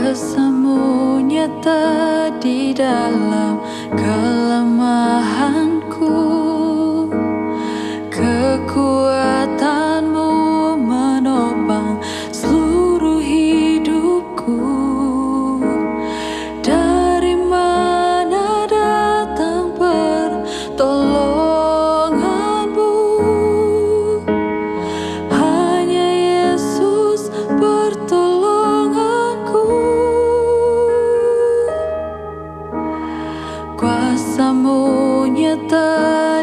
Kuasamu nyata di dalam kelemahanku. Kekuatanmu menopang seluruh hidupku. Dari mana datang pertolonganmu? Hanya Yesus pertolonganku. Kuasamu nyata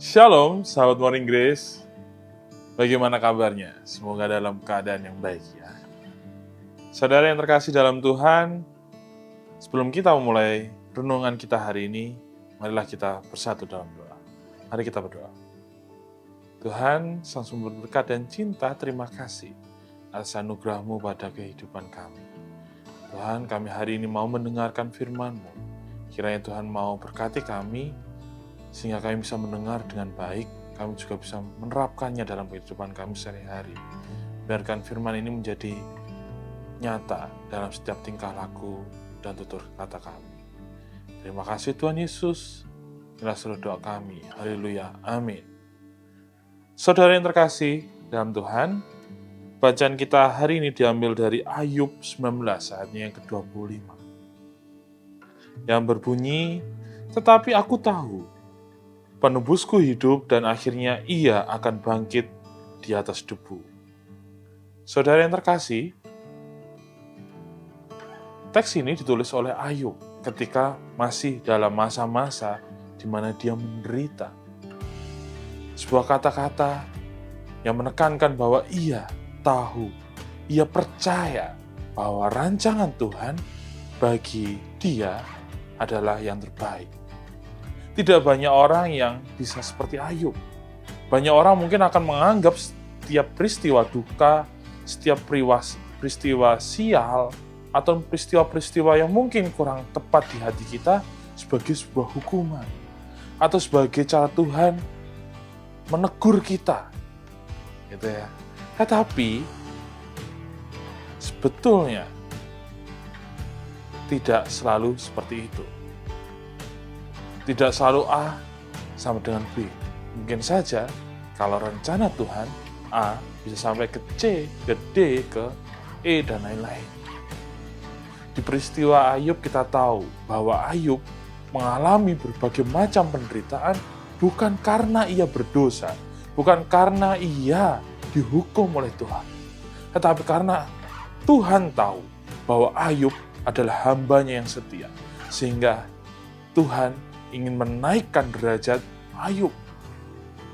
Shalom, sahabat Morning Grace. Bagaimana kabarnya? Semoga dalam keadaan yang baik ya. Saudara yang terkasih dalam Tuhan, sebelum kita memulai renungan kita hari ini, marilah kita bersatu dalam doa. Mari kita berdoa. Tuhan, Sang Sumber berkat dan cinta, terima kasih atas anugerah-Mu pada kehidupan kami. Tuhan, kami hari ini mau mendengarkan firman-Mu. Kiranya Tuhan mau berkati kami, sehingga kami bisa mendengar dengan baik, kami juga bisa menerapkannya dalam kehidupan kami sehari-hari. Biarkan firman ini menjadi nyata dalam setiap tingkah laku dan tutur kata kami. Terima kasih Tuhan Yesus, inilah seluruh doa kami. Haleluya, amin. Saudara yang terkasih dalam Tuhan, bacaan kita hari ini diambil dari Ayub 19, ayatnya yang ke-25. Yang berbunyi, tetapi aku tahu, penebusku hidup dan akhirnya ia akan bangkit di atas debu. Saudara yang terkasih, teks ini ditulis oleh Ayub ketika masih dalam masa-masa di mana dia menderita. Sebuah kata-kata yang menekankan bahwa ia tahu, ia percaya bahwa rancangan Tuhan bagi dia adalah yang terbaik. Tidak banyak orang yang bisa seperti Ayub. Banyak orang mungkin akan menganggap setiap peristiwa duka, setiap peristiwa sial, atau peristiwa-peristiwa yang mungkin kurang tepat di hati kita sebagai sebuah hukuman. Atau sebagai cara Tuhan menegur kita. Gitu ya. Tetapi, sebetulnya tidak selalu seperti itu. Tidak selalu A sama dengan B. Mungkin saja kalau rencana Tuhan A bisa sampai ke C, ke D, ke E, dan lain-lain. Di peristiwa Ayub kita tahu bahwa Ayub mengalami berbagai macam penderitaan bukan karena ia berdosa, bukan karena ia dihukum oleh Tuhan, tetapi karena Tuhan tahu bahwa Ayub adalah hamba-Nya yang setia, sehingga Tuhan ingin menaikkan derajat Ayub.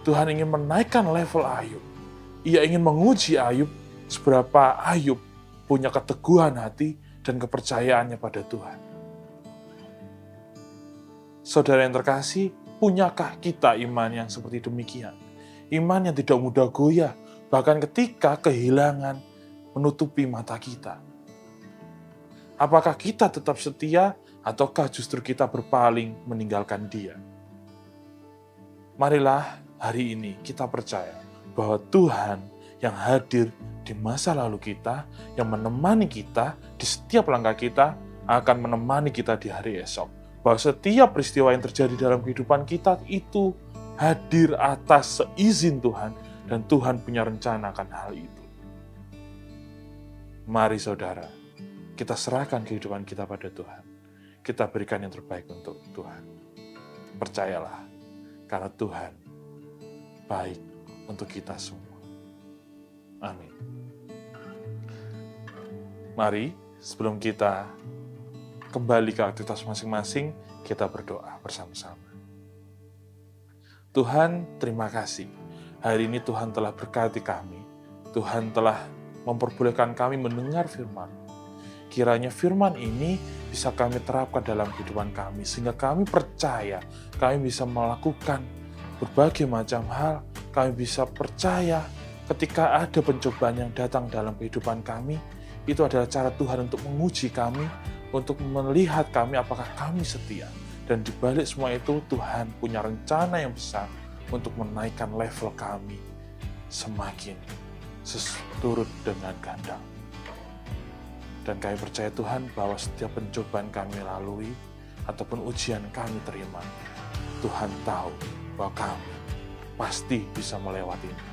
Tuhan ingin menaikkan level Ayub. Ia ingin menguji Ayub seberapa Ayub punya keteguhan hati dan kepercayaannya pada Tuhan. Saudara yang terkasih, punyakah kita iman yang seperti demikian? Iman yang tidak mudah goyah, bahkan ketika kehilangan menutupi mata kita. Apakah kita tetap setia ataukah justru kita berpaling meninggalkan Dia? Marilah hari ini kita percaya bahwa Tuhan yang hadir di masa lalu kita, yang menemani kita di setiap langkah kita, akan menemani kita di hari esok. Bahwa setiap peristiwa yang terjadi dalam kehidupan kita itu hadir atas seizin Tuhan, dan Tuhan punya rencana akan hal itu. Mari saudara, kita serahkan kehidupan kita pada Tuhan. Kita berikan yang terbaik untuk Tuhan. Percayalah, karena Tuhan baik untuk kita semua. Amin. Mari, sebelum kita kembali ke aktivitas masing-masing, kita berdoa bersama-sama. Tuhan, terima kasih. Hari ini Tuhan telah berkati kami. Tuhan telah memperbolehkan kami mendengar firman. Kiranya firman ini bisa kami terapkan dalam kehidupan kami, sehingga kami percaya, kami bisa melakukan berbagai macam hal, kami bisa percaya ketika ada pencobaan yang datang dalam kehidupan kami, itu adalah cara Tuhan untuk menguji kami, untuk melihat kami apakah kami setia. Dan di balik semua itu, Tuhan punya rencana yang besar untuk menaikkan level kami semakin seturut dengan kehendak. Dan kami percaya Tuhan bahwa setiap pencobaan kami lalui ataupun ujian kami terima, Tuhan tahu bahwa kami pasti bisa melewatinya.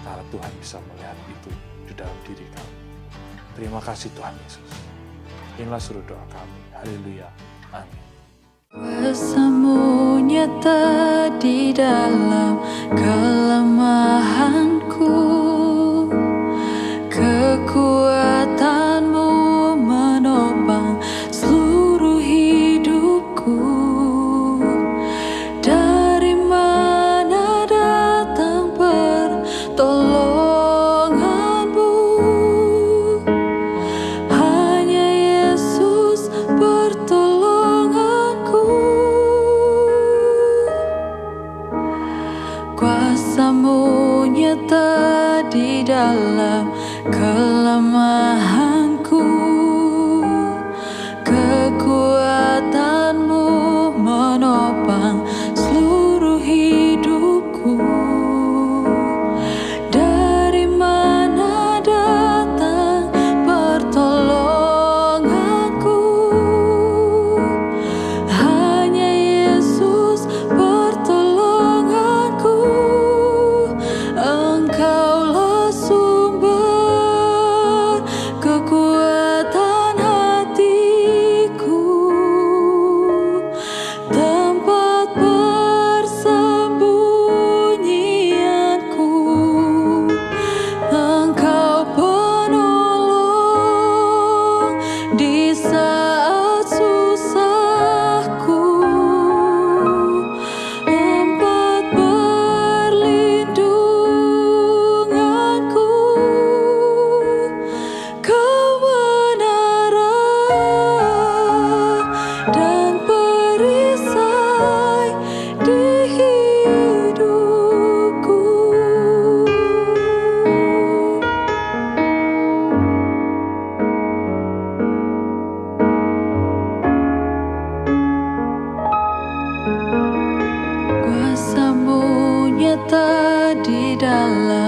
Karena Tuhan bisa melihat itu di dalam diri kami. Terima kasih Tuhan Yesus. Inilah seluruh doa kami. Haleluya. Amin. Kuasa-Mu nyata di dalam kelemahanku, kekuatan-Mu menopang seluruh hidupku. Dari mana dalam kelemahanku. Kekuatanmu menopang seluruh hidupku. Dari mana datang pertolonganku? Hanya Yesus pertolonganku. Engkaulah sumber kekuatan hatiku, tempat persembunyianku. Engkau penolong di saat susahku, tempat perlindunganku. Kebenaran dan perisai di hidupku. Kuasa-Mu nyata di dalam